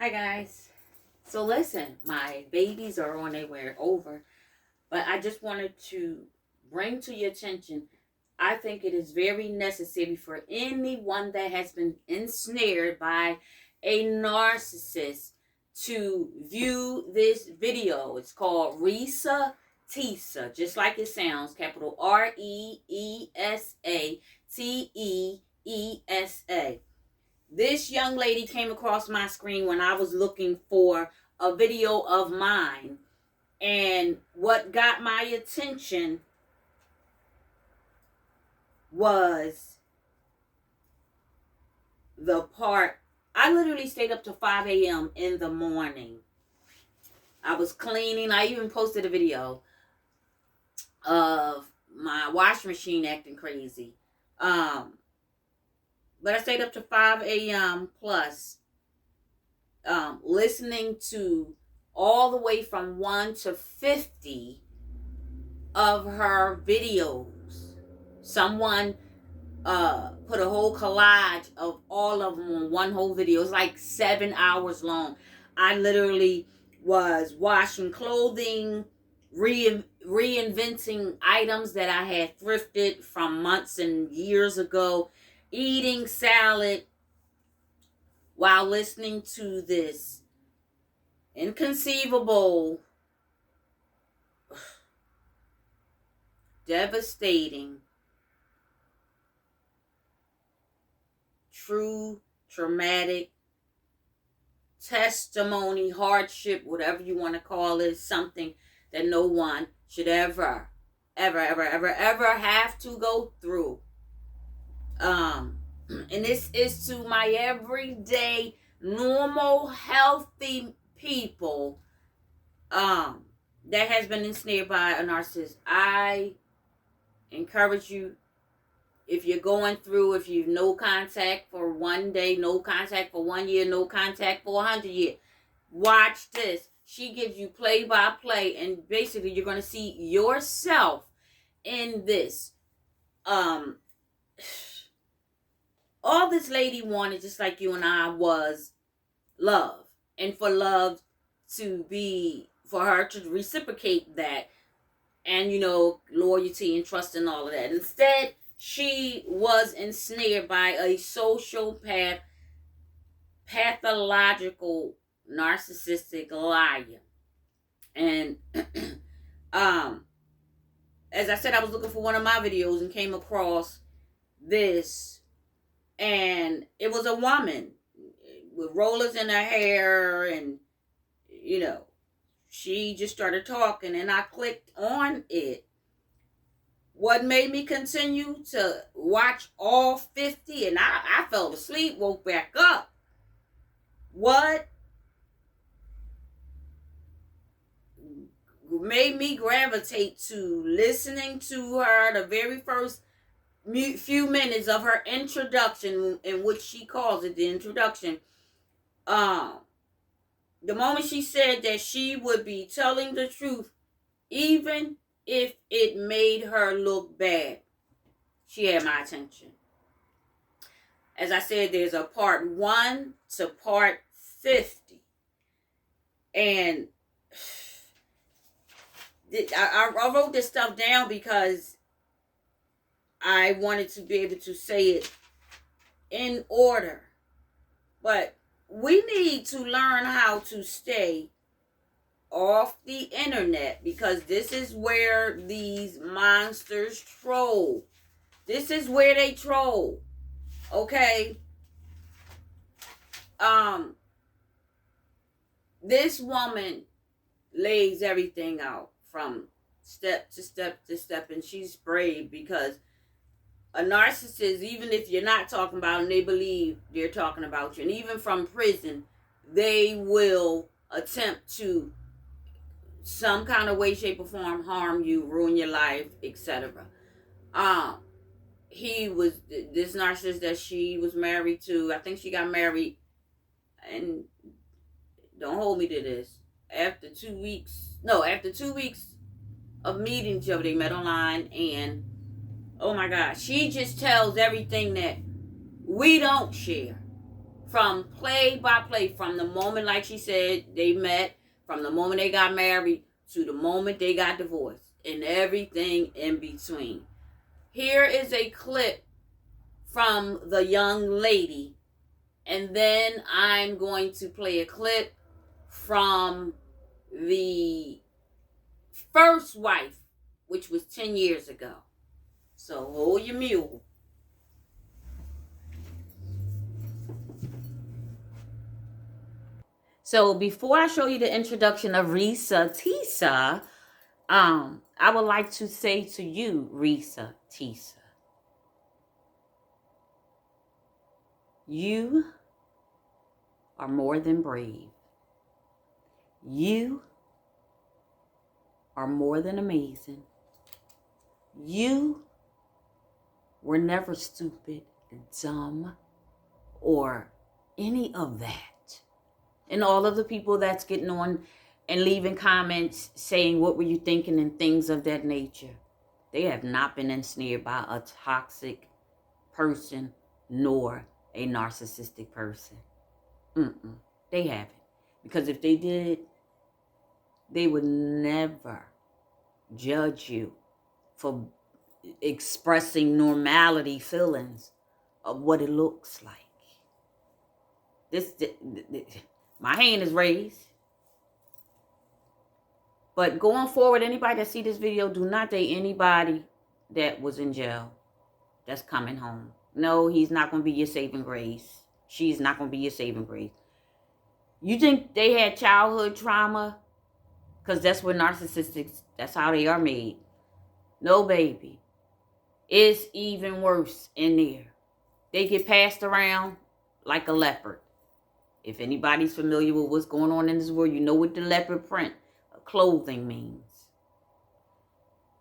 Hi guys. So listen, my babies are on their way over, but I just wanted to bring to your attention. I think it is very necessary for anyone that has been ensnared by a narcissist to view this video. It's called Risa Tisa, just like it sounds, capital Reesa Teesa. This young lady came across my screen when I was looking for a video of mine. And what got my attention was the part. I literally stayed up to 5 a.m. in the morning. I was cleaning. I even posted a video of my washing machine acting crazy. But I stayed up to 5 a.m. plus, listening to all the way from 1 to 50 of her videos. Someone put a whole collage of all of them on one whole video. It's like 7 hours long. I literally was washing clothing, reinventing items that I had thrifted from months and years ago, eating salad while listening to this inconceivable, devastating, true, traumatic testimony, hardship, whatever you want to call it, something that no one should ever have to go through. And this is to my everyday, normal, healthy people that has been ensnared by a narcissist. I encourage you, if you're going through, if you've no contact for 1 day, no contact for 1 year, no contact for 100 years, watch this. She gives you play by play, and basically you're going to see yourself in this. All this lady wanted, just like you and I, was love. And for love to be, for her to reciprocate that, and, loyalty and trust and all of that. Instead, she was ensnared by a sociopath, pathological, narcissistic liar. And, as I said, I was looking for one of my videos and came across this. And it was a woman with rollers in her hair, and, she just started talking, and I clicked on it. What made me continue to watch all 50, and I fell asleep, woke back up. What made me gravitate to listening to her, the very first few minutes of her introduction, in which she calls it the introduction, the moment she said that she would be telling the truth even if it made her look bad, she had my attention. As I said, there's a part 1 to part 50. And I wrote this stuff down because I wanted to be able to say it in order. But we need to learn how to stay off the internet, because this is where these monsters troll. This is where they troll. Okay? This woman lays everything out from step to step to step, and she's brave, because a narcissist, even if you're not talking about them, they believe they're talking about you. And even from prison, they will attempt to, some kind of way, shape, or form, harm you, ruin your life, etc. He was, this narcissist that she was married to, I think she got married, and don't hold me to this, after 2 weeks of meeting each other, they met online, and oh my God, she just tells everything that we don't share. from play by play, from the moment, like she said, they met, from the moment they got married to the moment they got divorced, and everything in between. Here is a clip from the young lady, and then I'm going to play a clip from the first wife, which was 10 years ago. So hold your mule. So before I show you the introduction of Risa Tisa, I would like to say to you, Risa Tisa, you are more than brave. You are more than amazing. You were never stupid, dumb, or any of that. And all of the people that's getting on and leaving comments saying, what were you thinking, and things of that nature, they have not been ensnared by a toxic person nor a narcissistic person. They haven't. Because if they did, they would never judge you for expressing normality feelings of what it looks like. My hand is raised. But going forward, anybody that see this video, do not date anybody that was in jail that's coming home. No, he's not going to be your saving grace. She's not going to be your saving grace. You think they had childhood trauma? Because that's what narcissists, that's how they are made. No, baby. It's even worse in there. They get passed around like a leopard. If anybody's familiar with what's going on in this world, you know what the leopard print of clothing means.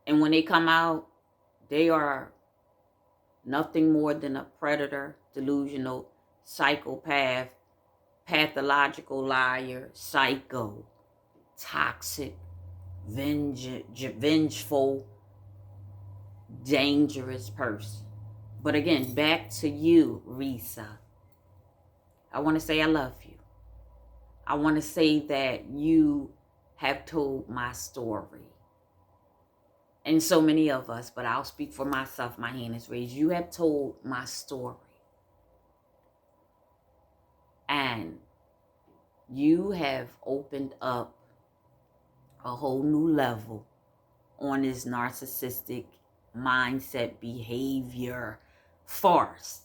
And when they come out, they are nothing more than a predator, delusional, psychopath, pathological liar, psycho, toxic, vengeful, dangerous person. But again, back to you, Risa. I want to say I love you. I want to say that you have told my story. And so many of us, but I'll speak for myself, my hand is raised. You have told my story. And you have opened up a whole new level on this narcissistic mindset, behavior, farce,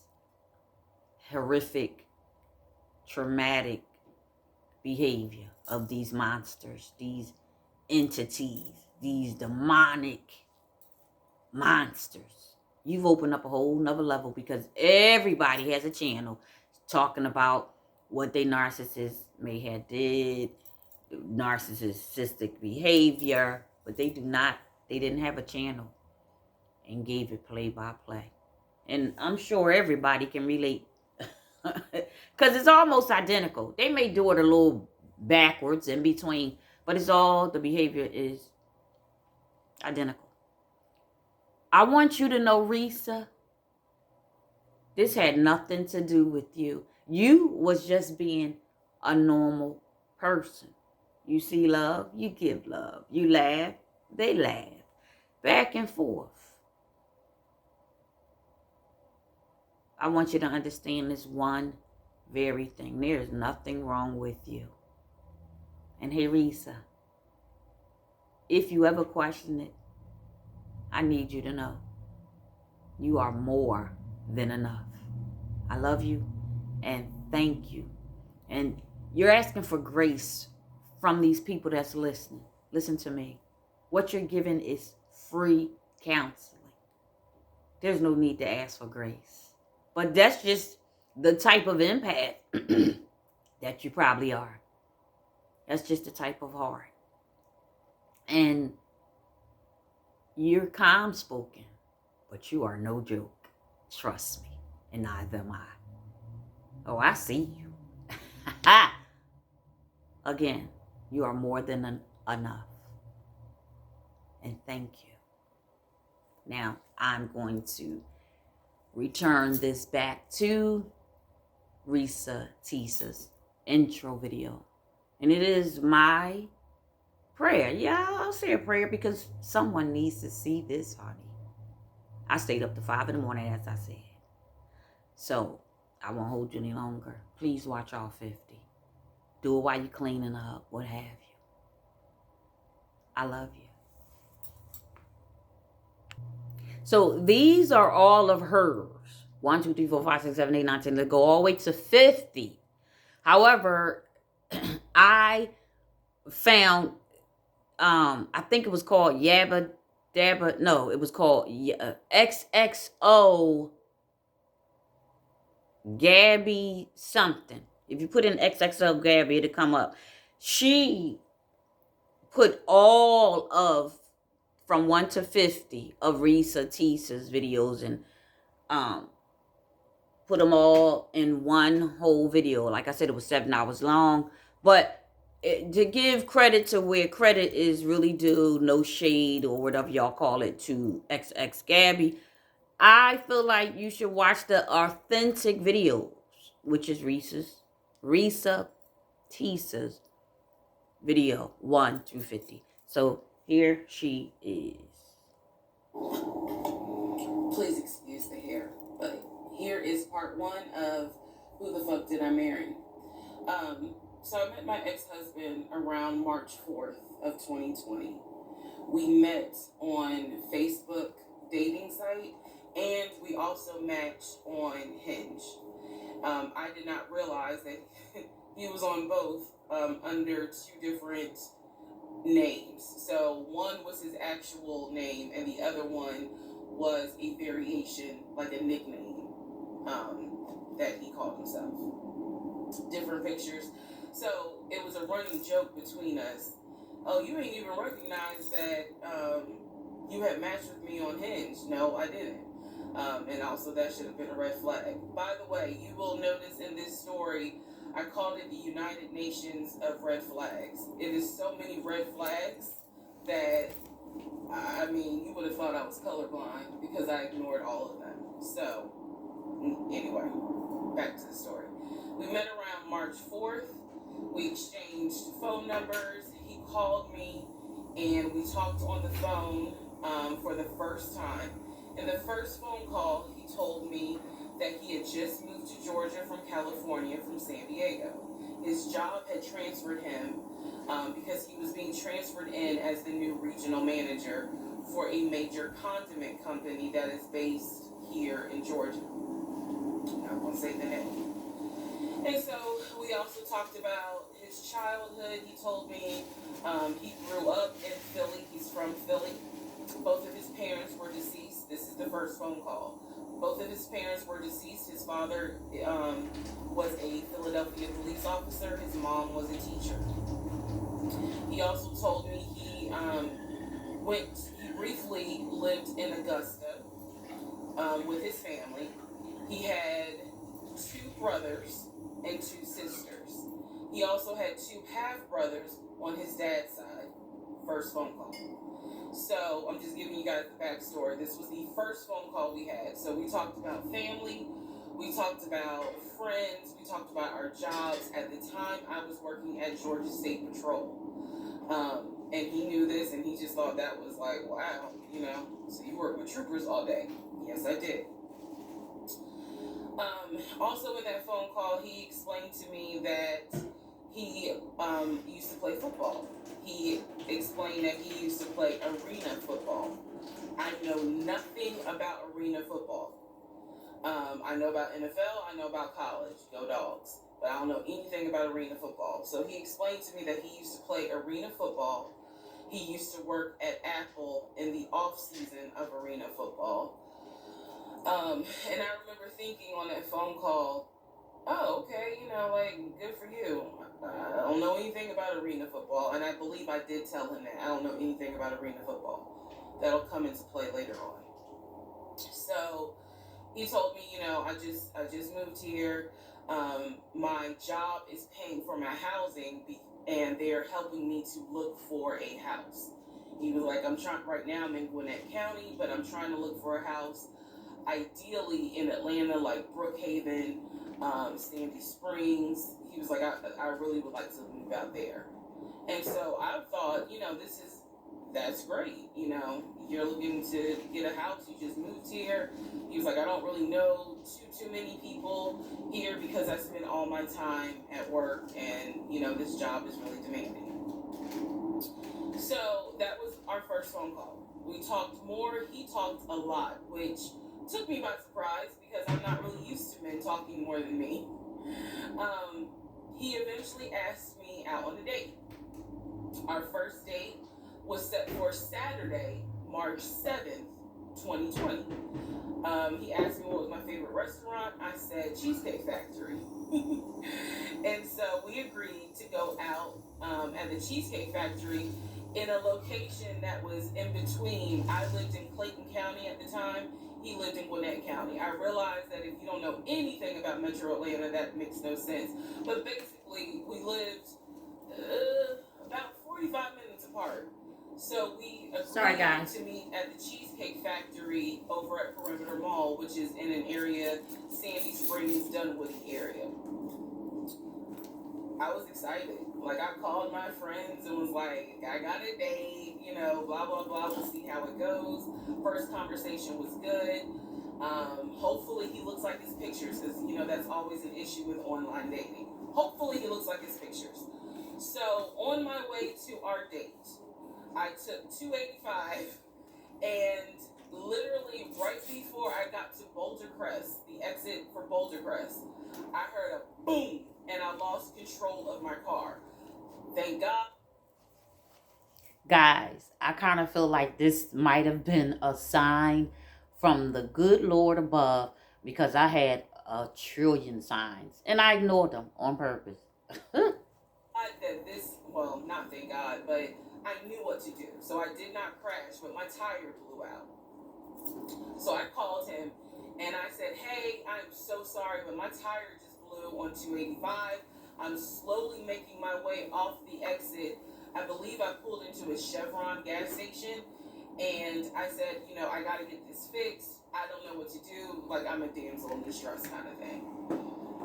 horrific, traumatic behavior of these monsters, these entities, these demonic monsters. You've opened up a whole nother level because everybody has a channel talking about what they narcissists may have did, narcissistic behavior, but they didn't have a channel and gave it play by play. And I'm sure everybody can relate because it's almost identical. They may do it a little backwards in between, but the behavior is identical. I want you to know, Risa, this had nothing to do with you. You was just being a normal person. You see love, you give love. You laugh, they laugh. Back and forth. I want you to understand this one very thing. There is nothing wrong with you. And hey, Risa, if you ever question it, I need you to know you are more than enough. I love you and thank you. And you're asking for grace from these people that's listening. Listen to me. What you're giving is free counseling. There's no need to ask for grace. But that's just the type of empath that you probably are. That's just the type of heart. And you're calm spoken, but you are no joke. Trust me, and neither am I. Oh, I see you. Again, you are more than enough. And thank you. Now, I'm going to return this back to Risa Tisa's intro video. And it is my prayer. Yeah, I'll say a prayer because someone needs to see this, honey. I stayed up to 5 in the morning, as I said. So, I won't hold you any longer. Please watch all 50. Do it while you're cleaning up, what have you. I love you. So, these are all of hers. 1, 2, 3, 4, 5, 6, 7, 8, 9, 10. They go all the way to 50. However, I found, I think it was called Yabba Dabba. No, it was called XXO Gabby something. If you put in XXO Gabby, it'll come up. She put all of from 1 to 50 of Risa Tisa's videos and put them all in one whole video. Like I said, it was 7 hours long. But to give credit to where credit is really due, no shade or whatever y'all call it, to XX Gabby, I feel like you should watch the authentic videos, which is Risa Tisa's video 1 through 50. So here she is. Please excuse the hair, but here is part 1 of Who the Fuck Did I Marry? So I met my ex-husband around March 4th of 2020. We met on Facebook dating site, and we also matched on Hinge. I did not realize that he was on both under 2 different names. So one was his actual name, and the other one was a variation, like a nickname that he called himself. Different pictures. So it was a running joke between us. Oh, you ain't even recognize that you had matched with me on Hinge. No, I didn't. And also that should have been a red flag. By the way, you will notice in this story, I called it the United Nations of red flags. It is so many red flags that, I mean, you would have thought I was colorblind because I ignored all of them. So, anyway, back to the story. We met around March 4th. We exchanged phone numbers. He called me and we talked on the phone for the first time. In the first phone call, he told me that he had just moved to Georgia from California, from San Diego. His job had transferred him because he was being transferred in as the new regional manager for a major condiment company that is based here in Georgia. I'm not going to say the name. And so we also talked about his childhood. He told me he grew up in Philly. He's from Philly. Both of his parents were deceased. This is the first phone call. Both of his parents were deceased. His father was a Philadelphia police officer. His mom was a teacher. He also told me he briefly lived in Augusta with his family. He had 2 brothers and 2 sisters. He also had 2 half-brothers on his dad's side. First phone call. So I'm just giving you guys the backstory. This was the first phone call we had. So we talked about family. We talked about friends. We talked about our jobs. At the time, I was working at Georgia State Patrol. And he knew this, and he just thought that was like, wow, you know, so you work with troopers all day. Yes, I did. Also in that phone call, he explained to me that he used to play football. He explained that he used to play arena football. I know nothing about arena football. I know about NFL, I know about college, go Dogs, but I don't know anything about arena football. So he explained to me that he used to play arena football. He used to work at Apple in the off season of arena football. And I remember thinking on that phone call, oh, okay, you know, like, good for you. I don't know anything about arena football, and I believe I did tell him that. I don't know anything about arena football. That'll come into play later on. So he told me, you know, I just moved here. My job is paying for my housing, and they're helping me to look for a house. He was like, right now I'm in Gwinnett County, but I'm trying to look for a house, ideally in Atlanta, like Brookhaven, Sandy Springs. He was like, I really would like to move out there. And so I thought, that's great. You're looking to get a house. You just moved here. He was like, I don't really know too many people here because I spend all my time at work, and this job is really demanding. So that was our first phone call. We talked more. He talked a lot, which took me by surprise because I'm not really used to men talking more than me. He eventually asked me out on a date. Our first date was set for Saturday, March 7th, 2020. He asked me what was my favorite restaurant. I said Cheesecake Factory. And so we agreed to go out at the Cheesecake Factory in a location that was in between. I lived in Clayton County at the time. He lived in Gwinnett County. I realized that if you don't know anything about Metro Atlanta, that makes no sense. But basically, we lived about 45 minutes apart. So we agreed to meet at the Cheesecake Factory over at Perimeter Mall, which is in an area, Sandy Springs, Dunwoody area. I was excited. Like, I called my friends and was like, I got a date, blah, blah, blah. We'll see how it goes. First conversation was good. Hopefully he looks like his pictures, because, that's always an issue with online dating. Hopefully he looks like his pictures. So on my way to our date, I took 285, and literally right before I got to Boulder Crest, the exit for Boulder Crest, I heard a boom, and I lost control of my car. Thank God. Guys, I kind of feel like this might have been a sign from the good Lord above, because I had a trillion signs and I ignored them on purpose. Not thank God, but I knew what to do. So I did not crash, but my tire blew out. So I called him and I said, hey, I'm so sorry, but my tire just blew on 285. I'm slowly making my way off the exit. I believe I pulled into a Chevron gas station, and I said, I got to get this fixed. I don't know what to do. Like, I'm a damsel in distress kind of thing.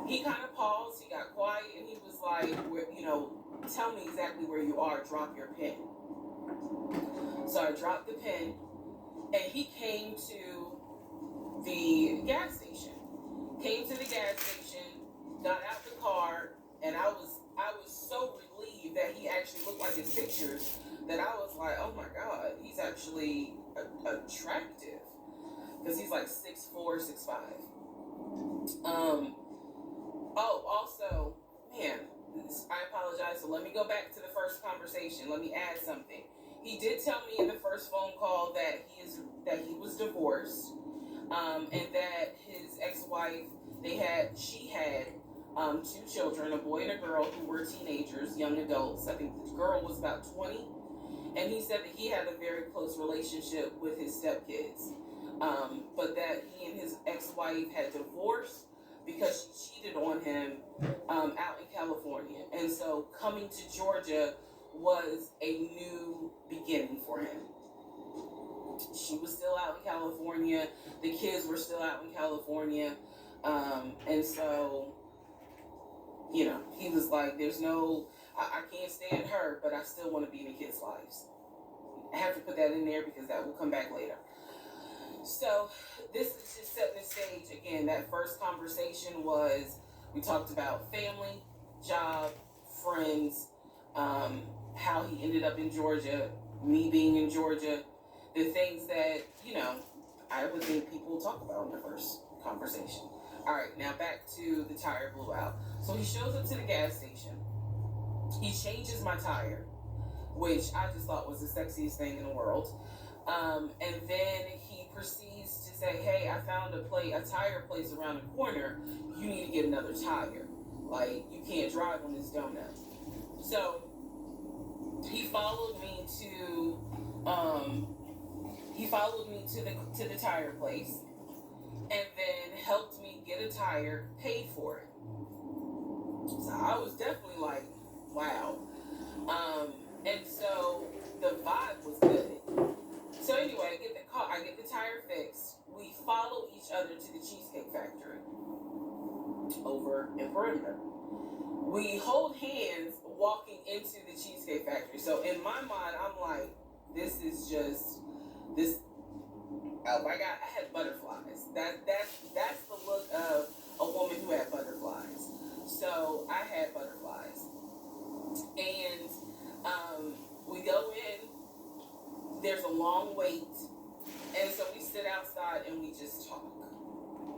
He kind of paused. He got quiet, and he was like, tell me exactly where you are. Drop your pin. So I dropped the pin, and he came to the gas station. Got out the car, and I was so relieved that he actually looked like his pictures that I was like, oh my God, he's actually attractive, because he's like 6'4", 6'5". Also, man, I apologize. So let me go back to the first conversation. Let me add something. He did tell me in the first phone call that he was divorced, and that his ex-wife, she had 2 children, a boy and a girl, who were teenagers, young adults. I think the girl was about 20, and he said that he had a very close relationship with his stepkids, but that he and his ex-wife had divorced because she cheated on him out in California. And so coming to Georgia was a new beginning for him. She was still out in California. The kids were still out in California. And so, he was like, I can't stand her, but I still want to be in the kids' lives. I have to put that in there because that will come back later. So this is just setting the stage. Again, that first conversation we talked about family, job, friends, how he ended up in Georgia, me being in Georgia, the things that, I would think people talk about in the first conversation. All right, now back to the tire blew out. So he shows up to the gas station. He changes my tire, which I just thought was the sexiest thing in the world. And then he proceeds to say, hey, I found a tire place around the corner. You need to get another tire. Like, you can't drive on this donut. So he followed me to the tire place, and then helped me get a tire, paid for it. So I was definitely like, wow. And so the vibe was good. So anyway, I get the tire fixed. We follow each other to the Cheesecake Factory. over in Perimeter. We hold hands walking into the Cheesecake Factory. So in my mind, I'm like, this is just this. Oh my God, I had butterflies. That's the look of a woman who had butterflies. So I had butterflies, and we go in. There's a long wait, and so we sit outside and we just talk.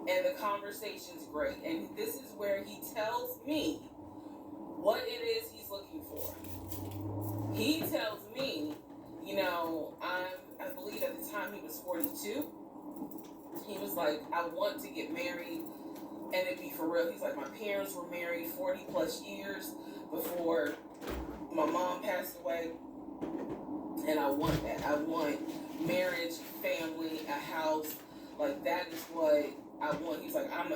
And the conversation's great. And this is where he tells me what it is he's looking for. He tells me, you know, I believe at the time he was 42. He was like, I want to get married and it be for real. He's like, my parents were married 40 plus years before my mom passed away. And I want that. I want marriage, family, a house. Like, that is what I want. He's like, I'm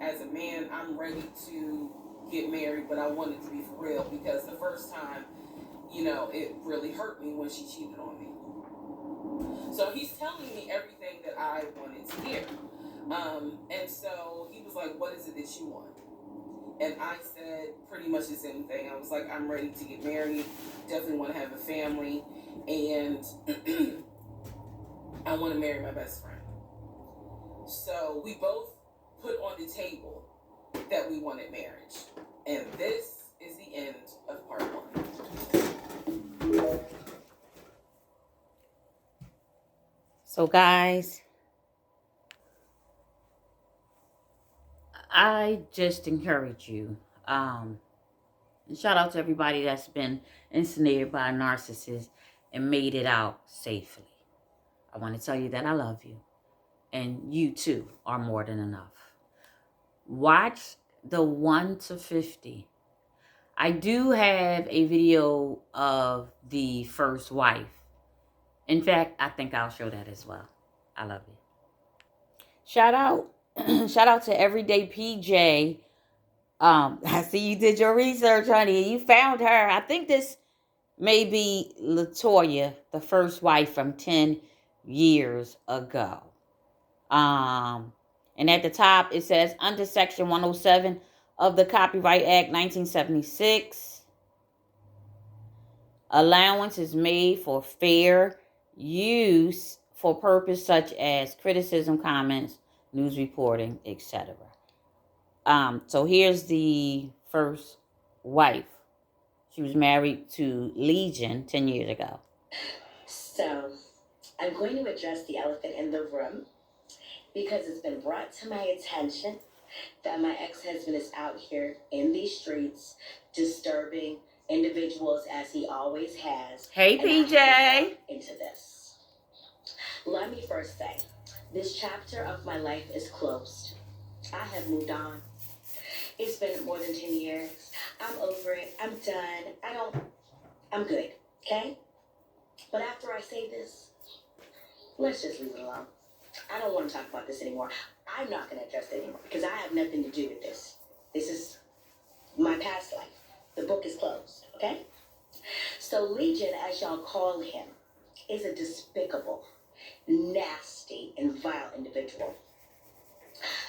as a man, I'm ready to get married, but I want it to be for real, because the first time, you know, it really hurt me when she cheated on me. So he's telling me everything that I wanted to hear. And so he was like, what is it that you want? And I said pretty much the same thing. I was like, I'm ready to get married, definitely want to have a family, and I want to marry my best friend. So we both put on the table that we wanted marriage. And this is the end of part 1. So guys, I just encourage you. And shout out to everybody that's been ensnared by a narcissist and made it out safely. I want to tell you that I love you. And you too are more than enough. Watch the 1 to 50. I do have a video of the first wife. In fact, I think I'll show that as well. I love you. Shout out. Shout out to Everyday PJ. I see you did your research, honey. You found her. I think this may be Latoya, the first wife from 10 years ago. And at the top, it says, under Section 107 of the Copyright Act 1976, allowance is made for fair use for purpose such as criticism, comments, news reporting, etc. So here's the first wife. She was married to Legion 10 years ago. So I'm going to address the elephant in the room, because it's been brought to my attention that my ex-husband is out here in these streets disturbing individuals, as he always has. Hey, PJ. Into this. Let me first say, this chapter of my life is closed. I have moved on. It's been more than 10 years. I'm over it. I'm done. I'm good. Okay? But after I say this, let's just leave it alone. I don't want to talk about this anymore. I'm not going to address it anymore, because I have nothing to do with this. This is my past life. The book is closed, okay? So Legion, as y'all call him, is a despicable, nasty, and vile individual.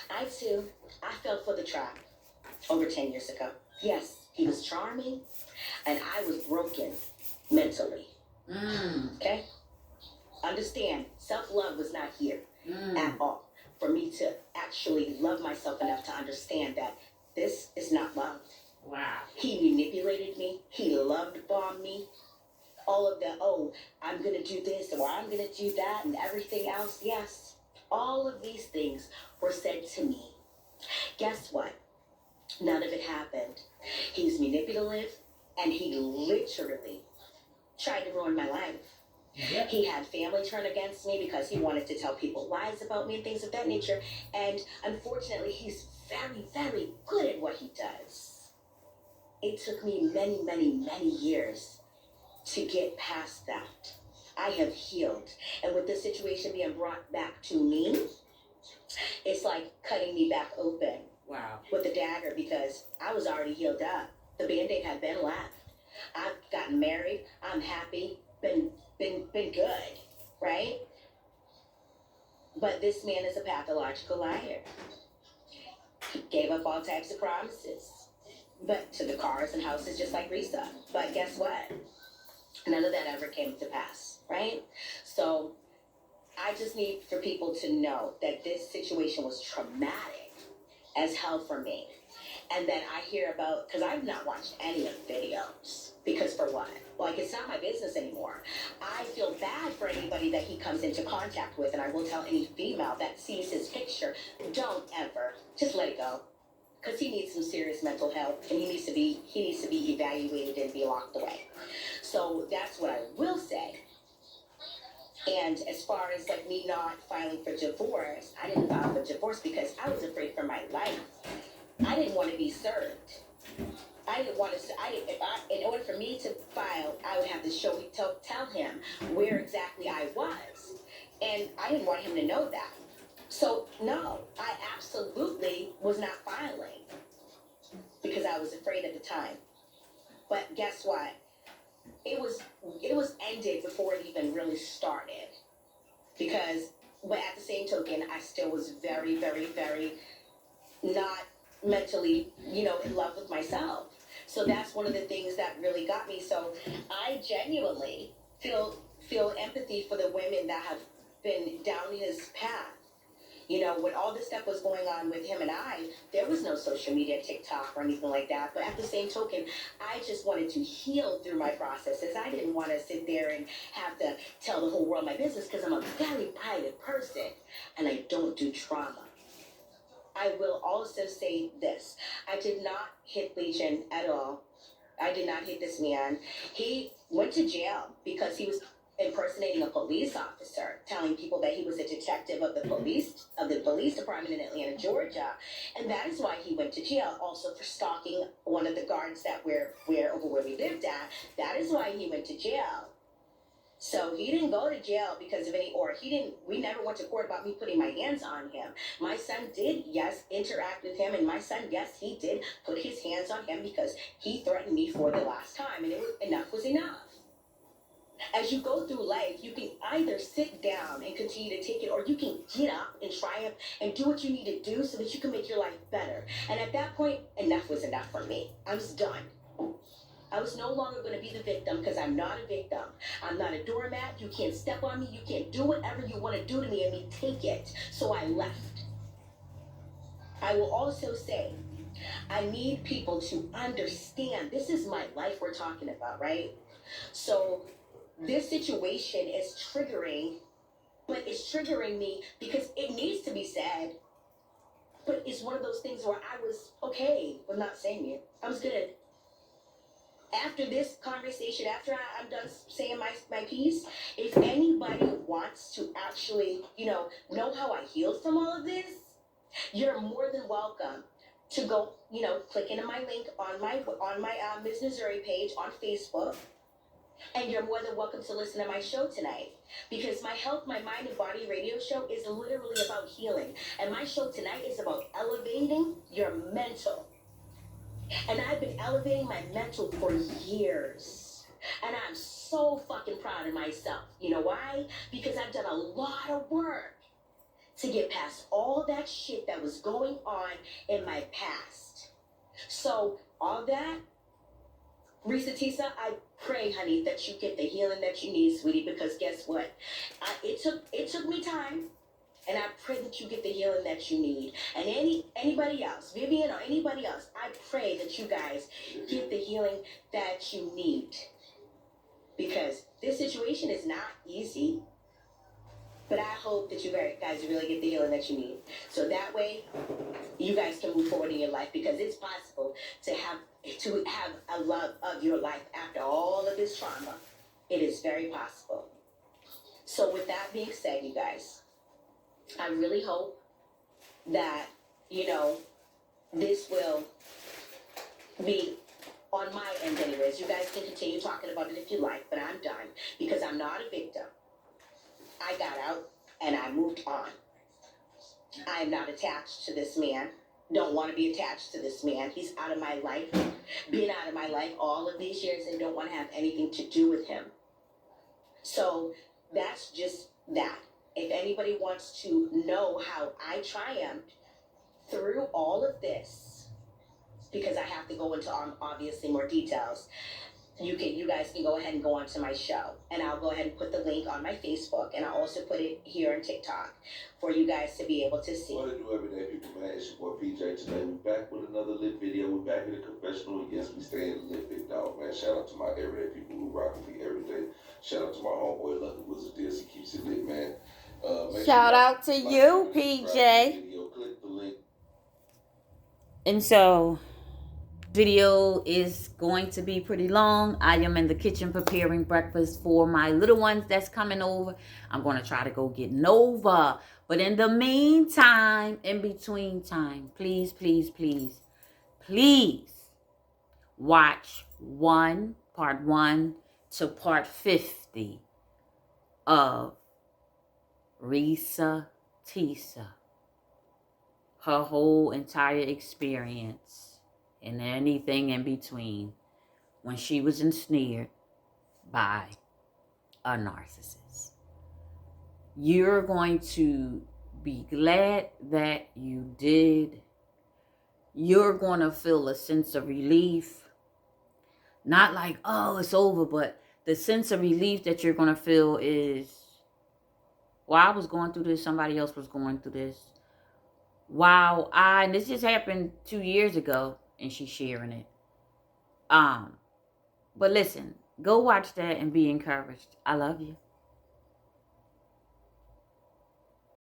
I fell for the trap over 10 years ago. Yes, he was charming, and I was broken mentally. Okay? Understand, self-love was not here at all for me to actually love myself enough to understand that this is not love. Wow. He manipulated me. He love-bombed me. All of the, I'm going to do this or I'm going to do that and everything else. Yes, all of these things were said to me. Guess what? None of it happened. He's manipulative, and he literally tried to ruin my life. Yep. He had family turn against me because he wanted to tell people lies about me and things of that nature. And unfortunately, he's very, very good at what he does. It took me many, many, many years to get past that. I have healed. And with this situation being brought back to me, it's like cutting me back open. Wow. With a dagger, because I was already healed up. The Band-Aid had been left. I've gotten married. I'm happy. Been good, right? But this man is a pathological liar. Gave up all types of promises. But to the cars and houses just like Risa. But guess what? None of that ever came to pass, right? So I just need for people to know that this situation was traumatic as hell for me. And then I hear about, because I've not watched any of the videos. Because for what? Like, it's not my business anymore. I feel bad for anybody that he comes into contact with, and I will tell any female that sees his picture, don't ever, just let it go. Because he needs some serious mental health, and he needs to be evaluated and be locked away. So that's what I will say. And as far as like me not filing for divorce, I didn't file for divorce because I was afraid for my life. I didn't want to be served. I didn't want to. In order for me to file, I would have to tell him where exactly I was, and I didn't want him to know that. So no, I absolutely was not filing because I was afraid at the time. But guess what? It was ended before it even really started. But at the same token, I still was very, very, very not mentally, in love with myself. So that's one of the things that really got me. So I genuinely feel empathy for the women that have been down his path. When all this stuff was going on with him and I, there was no social media, TikTok, or anything like that. But at the same token, I just wanted to heal through my processes. I didn't want to sit there and have to tell the whole world my business because I'm a very private person and I don't do trauma. I will also say this. I did not hit Legion at all. I did not hit this man. He went to jail because he was impersonating a police officer, telling people that he was a detective of the police department in Atlanta, Georgia, and that is why he went to jail. Also for stalking one of the guards that were over where we lived at. That is why he went to jail. So he didn't go to jail because of we never went to court about me putting my hands on him. My son did, yes, interact with him, and my son, yes, he did put his hands on him because he threatened me for the last time, and enough was enough. As you go through life, you can either sit down and continue to take it, or you can get up and triumph and do what you need to do so that you can make your life better. And at that point, enough was enough for me. I was done. I was no longer going to be the victim because I'm not a victim. I'm not a doormat. You can't step on me. You can't do whatever you want to do to me and me take it. So I left. I will also say, I need people to understand this is my life we're talking about, right? So this situation is triggering, but it's triggering me because it needs to be said. But it's one of those things where I was okay with not saying it. I was good. After this conversation, after I'm done saying my piece, if anybody wants to actually, know how I healed from all of this, you're more than welcome to go, click into my link on my Ms. Missouri page on Facebook. And you're more than welcome to listen to my show tonight. Because my Health, My Mind, and Body radio show is literally about healing. And my show tonight is about elevating your mental. And I've been elevating my mental for years. And I'm so fucking proud of myself. You know why? Because I've done a lot of work to get past all that shit that was going on in my past. So, all that, Risa Tisa, I pray, honey, that you get the healing that you need, sweetie, because guess what? It took me time, and I pray that you get the healing that you need. And anybody else, Vivian or anybody else, I pray that you guys get the healing that you need. Because this situation is not easy, but I hope that you guys really get the healing that you need. So that way, you guys can move forward in your life, because it's possible to have a love of your life after all of this trauma. It is very possible. So with that being said, you guys, I really hope that, this will be on my end anyways. You guys can continue talking about it if you like, but I'm done because I'm not a victim. I got out and I moved on. I am not attached to this man. Don't want to be attached to this man. He's out of my life. Been out of my life all of these years and don't want to have anything to do with him. So that's just that. If anybody wants to know how I triumphed through all of this, because I have to go into obviously more details, you guys can go ahead and go onto my show, and I'll go ahead and put the link on my Facebook, and I'll also put it here on TikTok for you guys to be able to see. What to do every day, people, man? It's your boy PJ today. We back with another lit video. We back in the confessional. Yes, we stay in the lit, big dog, man. Shout out to my everyday people who rock with me every day. Shout out to my homeboy Lucky Wizard Deals. He keeps it lit, man. Shout out to you, PJ. Click the link. And so, video is going to be pretty long. I am in the kitchen preparing breakfast for my little ones that's coming over. I'm going to try to go get Nova. But in the meantime, in between time, please, please, please, please watch part 1 to part 50 of Risa Tisa. Her whole entire experience and anything in between when she was ensnared by a narcissist. You're going to be glad that you did. You're going to feel a sense of relief. Not like, oh, it's over, but the sense of relief that you're going to feel is, while I was going through this, somebody else was going through this. Wow, and this just happened 2 years ago, and she's sharing it. But listen, go watch that and be encouraged. I love you.